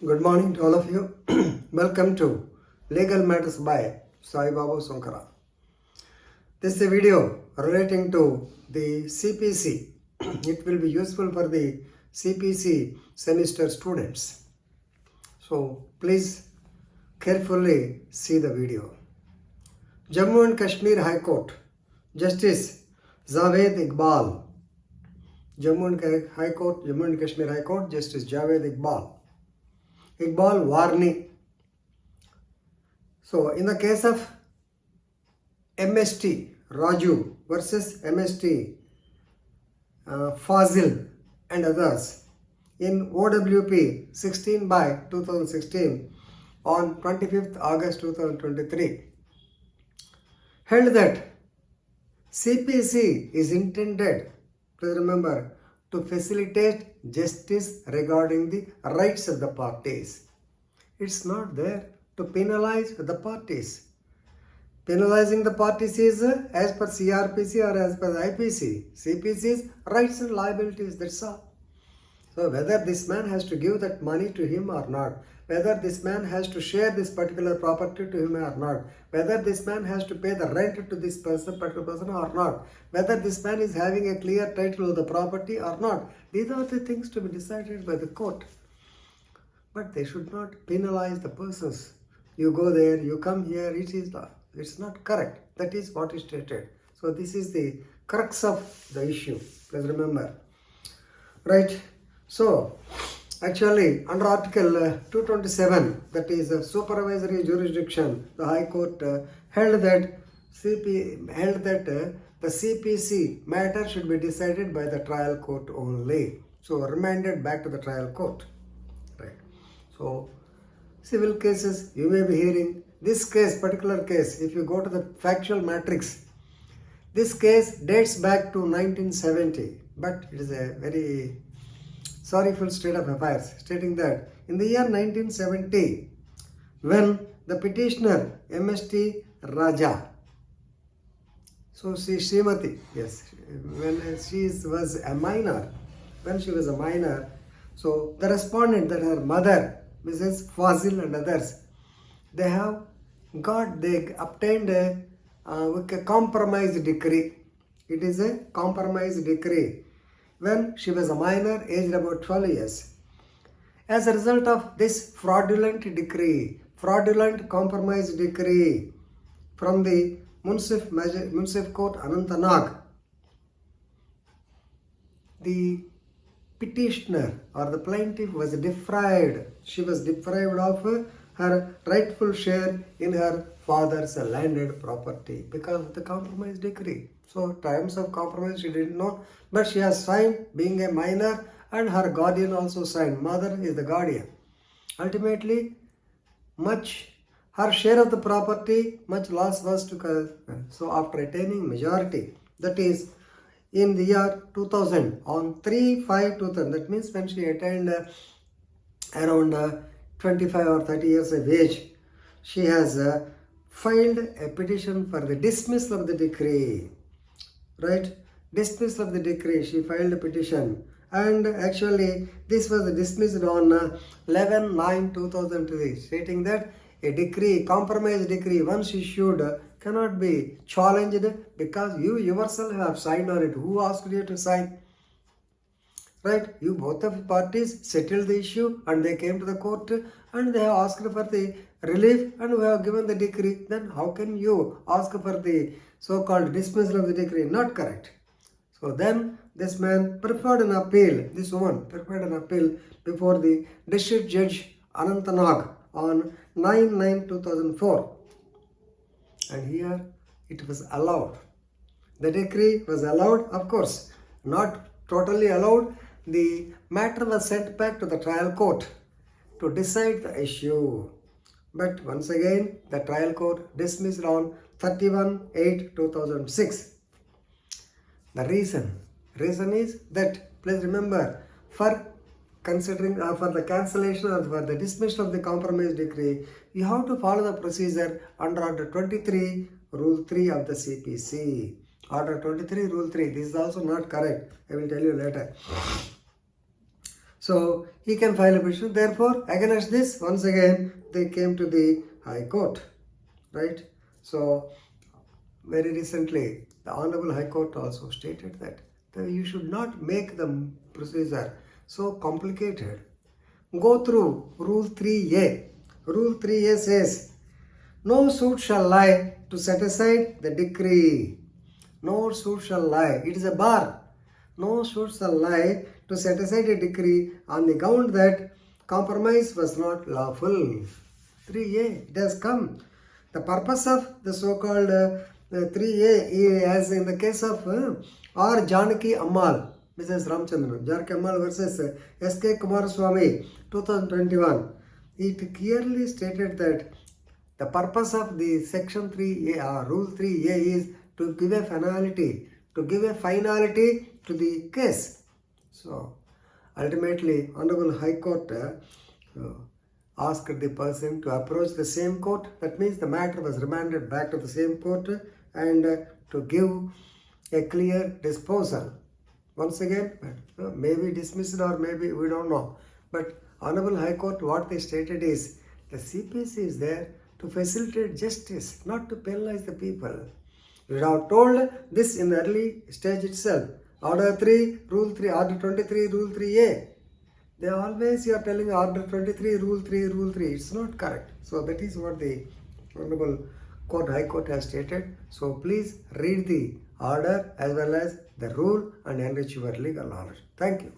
Good morning to all of you. Welcome to Legal Matters by Sai Babu Sankara. This is a video relating to the CPC. It will be useful for the CPC semester students. So please carefully see the video. Jammu and Kashmir High Court Justice Javed Iqbal. Jammu and Kashmir High Court Justice Javed Iqbal Warni. So, in the case of MST.Raju versus MST.Fazil and others in OWP 16/2016 on 25th August 2023, held that CPC is intended, please remember, to facilitate justice regarding the rights of the parties. It's not there to penalize the parties. Penalizing the parties is as per CRPC or as per the IPC. CPC's rights and liabilities, that's all. So whether this man has to give that money to him or not, whether this man has to share this particular property to him or not, whether this man has to pay the rent to this particular person or not, whether this man is having a clear title of the property or not, these are the things to be decided by the court. But they should not penalize the persons. You go there, you come here, it's not correct. That is what is stated. So this is the crux of the issue. Please remember. Right. So, actually, under Article 227, that is supervisory jurisdiction, the High Court held that the CPC matter should be decided by the trial court only. So, remanded back to the trial court. Right. So, civil cases, you may be hearing this case, particular case, if you go to the factual matrix, this case dates back to 1970, but it is a very sorrowful state of affairs, stating that in the year 1970, when the petitioner MST.Raju, so Srimati, yes, when she was a minor, so the respondent, that her mother, Mrs. Fazil and others, they obtained a compromise decree. It is a compromise decree when she was a minor, aged about 12 years. As a result of this fraudulent compromise decree from the Munsif Court Anantnag, the petitioner or the plaintiff was deprived. She was deprived of her rightful share in her father's landed property because of the compromise decree. So, terms of compromise she didn't know, but she has signed, being a minor, and her guardian also signed. Mother is the guardian. Ultimately, her share of the property, much loss was to her. So, after attaining majority, that is in the year 2000, on 3/5/2000, that means when she attained around 25 or 30 years of age, she has filed a petition for the dismissal of the decree. Right? Dismissal of the decree. She filed a petition. And actually, this was dismissed on 11/9/2003, stating that a decree, compromise decree, once issued, cannot be challenged because you yourself have signed on it. Who asked you to sign? Right? You both of parties settled the issue and they came to the court and they have asked for the relief and we have given the decree. Then how can you ask for the so-called dismissal of the decree? Not correct. So then this man preferred an appeal, this woman preferred an appeal before the district judge Anantnag on 9/9/2004. And here it was allowed. The decree was allowed, of course, not totally allowed. The matter was sent back to the trial court to decide the issue. But once again, the trial court dismissed on 31/8/2006. The reason is that, please remember, for considering for the cancellation or for the dismissal of the compromise decree, you have to follow the procedure under Order 23, Rule 3 of the CPC. Order 23, Rule 3. This is also not correct. I will tell you later. So he can file a petition. Therefore, against this, once again, they came to the High Court, right? So very recently, the Honorable High Court also stated that you should not make the procedure so complicated. Go through Rule 3A. Rule 3A says, no suit shall lie to set aside the decree. No suit shall lie. It is a bar. No suit shall lie to set aside a decree on the ground that compromise was not lawful. 3A, it has come. The purpose of the so-called 3A, as in the case of R. Janaki Ammal, Mrs. Ramchandran, Janaki Ammal versus S.K. Kumaraswamy, 2021, it clearly stated that the purpose of the Section 3A, Rule 3A is to give a finality, to the case. So, ultimately, Honorable High Court asked the person to approach the same court. That means the matter was remanded back to the same court and to give a clear disposal. Once again, maybe dismissed or maybe we don't know. But Honorable High Court, what they stated is the CPC is there to facilitate justice, not to penalize the people. We have told this in the early stage itself. Order 3, Rule 3, Order 23, Rule 3A. They always you are telling Order 23, Rule 3, Rule 3. It's not correct. So that is what the Honorable Court, High Court has stated. So please read the order as well as the rule and enrich your legal knowledge. Thank you.